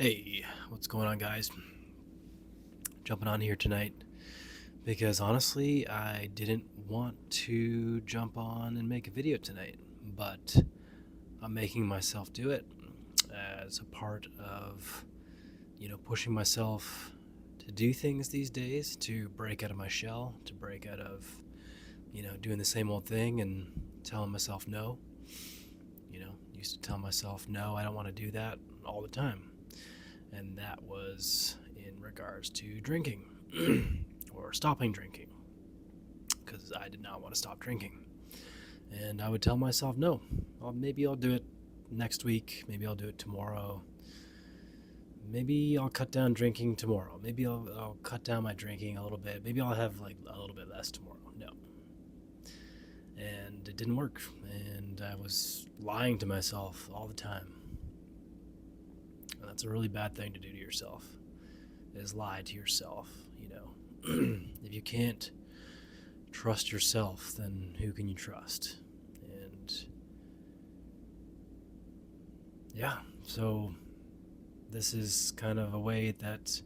Hey, what's going on, guys? Jumping on here tonight because honestly, I didn't want to jump on and make a video tonight, but I'm making myself do it as a part of, pushing myself to do things these days, to break out of my shell, to break out of, doing the same old thing and telling myself no. Used to tell myself, no, I don't want to do that all the time. And that was in regards to drinking or stopping drinking because I did not want to stop drinking. And I would tell myself, no, maybe I'll do it next week. Maybe I'll do it tomorrow. Maybe I'll cut down drinking tomorrow. Maybe I'll cut down my drinking a little bit. Maybe I'll have like a little bit less tomorrow. No. And it didn't work. And I was lying to myself all the time. And that's a really bad thing to do to yourself, is lie to yourself. If you can't trust yourself, then who can you trust? And yeah, so this is kind of a way that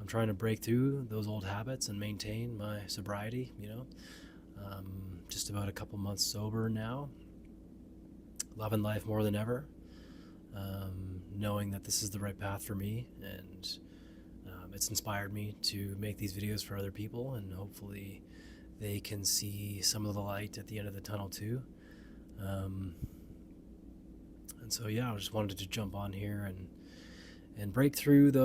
I'm trying to break through those old habits and maintain my sobriety. Just about a couple months sober now, loving life more than ever, knowing that this is the right path for me, and it's inspired me to make these videos for other people, and hopefully they can see some of the light at the end of the tunnel too. And so yeah, I just wanted to jump on here and break through the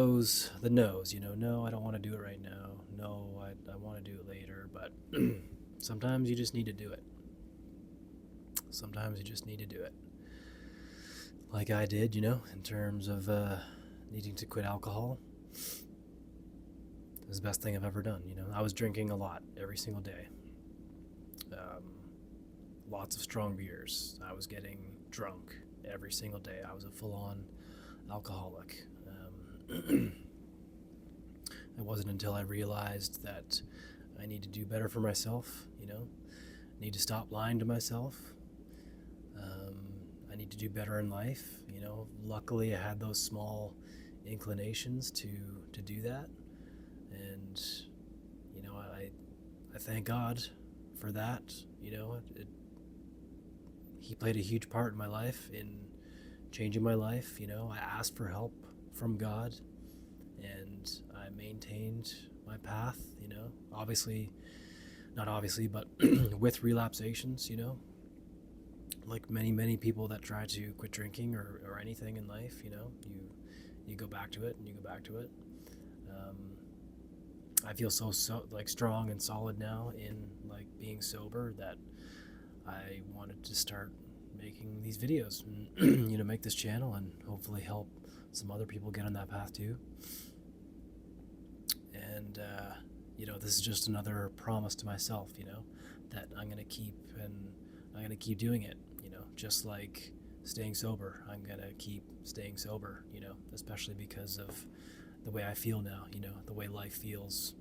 no's. No, I don't want to do it right now. No, I want to do it later. But sometimes you just need to do it. Sometimes you just need to do it. Like I did, in terms of needing to quit alcohol. It was the best thing I've ever done. I was drinking a lot every single day. Lots of strong beers. I was getting drunk every single day. I was a full-on alcoholic. It wasn't until I realized that I need to do better for myself, need to stop lying to myself. I need to do better in life. Luckily I had those small inclinations to do that. And, I thank God for that. He played a huge part in my life, in changing my life. I asked for help from God, and I maintained my path, obviously, not obviously, but with relapsations, like many people that try to quit drinking or anything in life, you go back to it and you go back to it. I feel so like strong and solid now in like being sober that I wanted to start making these videos and make this channel and hopefully help some other people get on that path too. And this is just another promise to myself, that I'm gonna keep doing it, just like staying sober. I'm gonna keep staying sober, especially because of the way I feel now, the way life feels,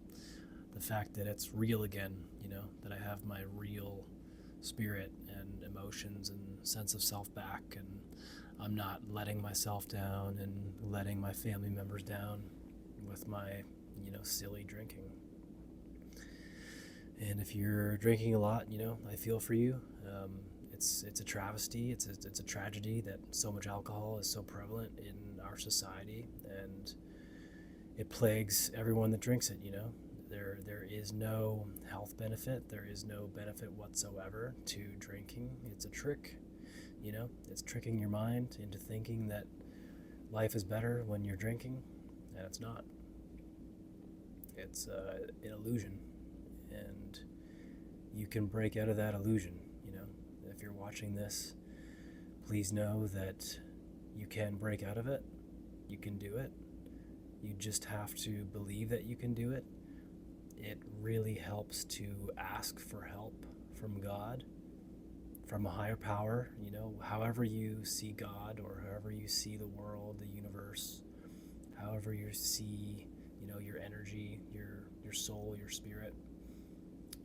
the fact that it's real again, that I have my real spirit and emotions and sense of self back, and I'm not letting myself down and letting my family members down with my, silly drinking. And if you're drinking a lot, I feel for you. It's a travesty. It's a tragedy that so much alcohol is so prevalent in our society, and it plagues everyone that drinks it. There is no health benefit. There is no benefit whatsoever to drinking. It's a trick. It's tricking your mind into thinking that life is better when you're drinking, and it's not. It's an illusion, and you can break out of that illusion. If you're watching this, please know that you can break out of it. You can do it. You just have to believe that you can do it. It really helps to ask for help from God, from a higher power, however you see God, or however you see the world, the universe, however you see, your energy, your soul, your spirit.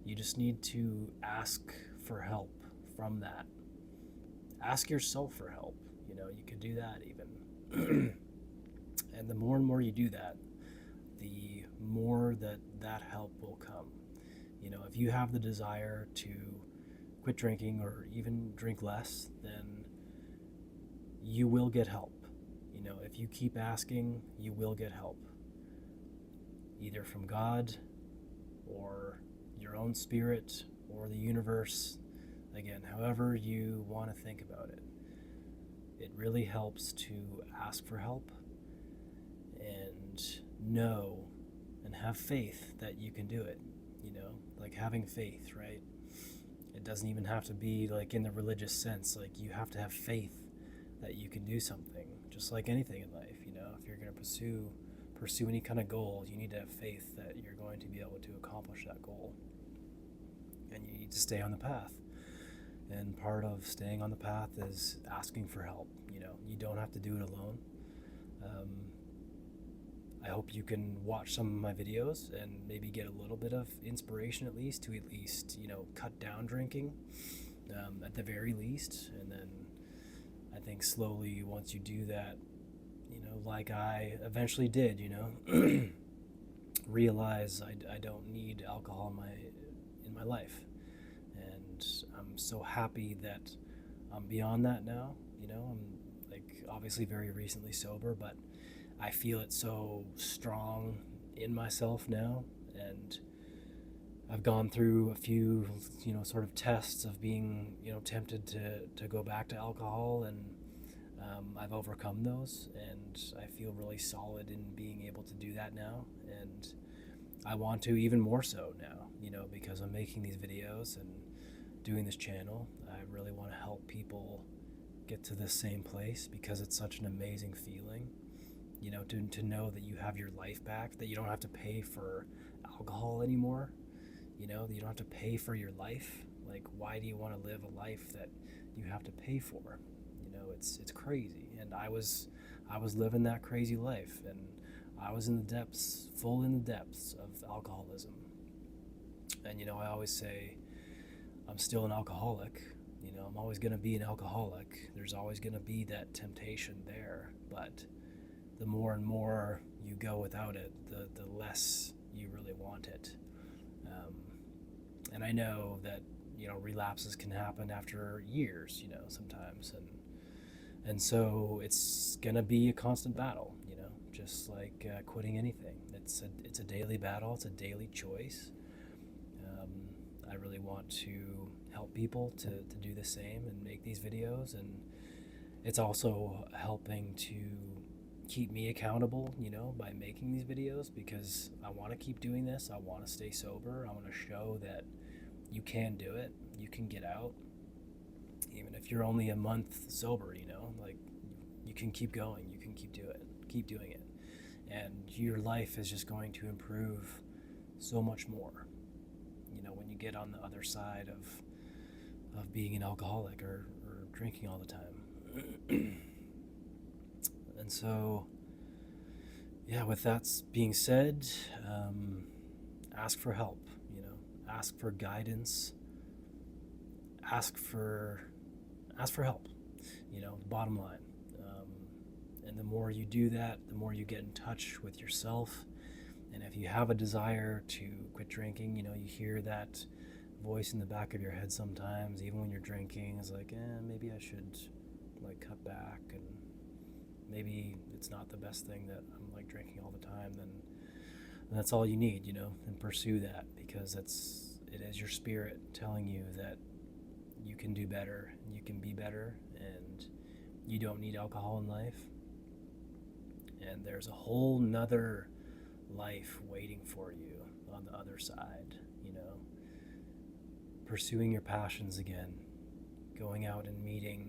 You just need to ask for help from that. Ask yourself for help. You could do that even. And the more and more you do that, the more that help will come. You know, if you have the desire to quit drinking or even drink less, then you will get help. You know, if you keep asking, you will get help. Either from God or your own spirit or the universe. Again, however you want to think about it. It really helps to ask for help and know and have faith that you can do it. You know, like having faith, right? It doesn't even have to be like in the religious sense. Like you have to have faith that you can do something, just like anything in life. You know, if you're going to pursue any kind of goal, you need to have faith that you're going to be able to accomplish that goal. And you need to stay on the path. And part of staying on the path is asking for help. You know, you don't have to do it alone. I hope you can watch some of my videos and maybe get a little bit of inspiration at least, you know, cut down drinking at the very least. And then I think slowly, once you do that, you know, like I eventually did, you know, realize I don't need alcohol in my life. And I'm so happy that I'm beyond that now. You know, I'm like obviously very recently sober, but I feel it so strong in myself now. And I've gone through a few, you know, sort of tests of being, you know, tempted to go back to alcohol, and I've overcome those, and I feel really solid in being able to do that now. And I want to even more so now, you know, because I'm making these videos and doing this channel. I really want to help people get to this same place because it's such an amazing feeling, you know, to know that you have your life back, that you don't have to pay for alcohol anymore, you know, that you don't have to pay for your life. Like, why do you want to live a life that you have to pay for? You know, it's crazy. And I was living that crazy life, and I was full in the depths of alcoholism. And, you know, I always say I'm still an alcoholic. You know, I'm always going to be an alcoholic. There's always going to be that temptation there. But the more and more you go without it, the less you really want it. And I know that, you know, relapses can happen after years, you know, sometimes. And so it's going to be a constant battle, you know, just like quitting anything. It's a daily battle. It's a daily choice. I really want to help people to do the same and make these videos. And it's also helping to keep me accountable, you know, by making these videos, because I want to keep doing this. I want to stay sober. I want to show that you can do it. You can get out. Even if you're only a month sober, you know, like you can keep going. You can keep doing it. And your life is just going to improve so much more, you know, when you get on the other side of being an alcoholic or drinking all the time. And so, yeah, with that being said, ask for help, you know, ask for guidance, ask for help, you know, bottom line. And the more you do that, the more you get in touch with yourself. And if you have a desire to quit drinking, you know, you hear that voice in the back of your head sometimes, even when you're drinking, is like, maybe I should like cut back, and maybe it's not the best thing that I'm like drinking all the time. Then that's all you need, you know, and pursue that, because it is your spirit telling you that you can do better, and you can be better, and you don't need alcohol in life. And there's a whole nother life waiting for you on the other side, you know, pursuing your passions again, going out and meeting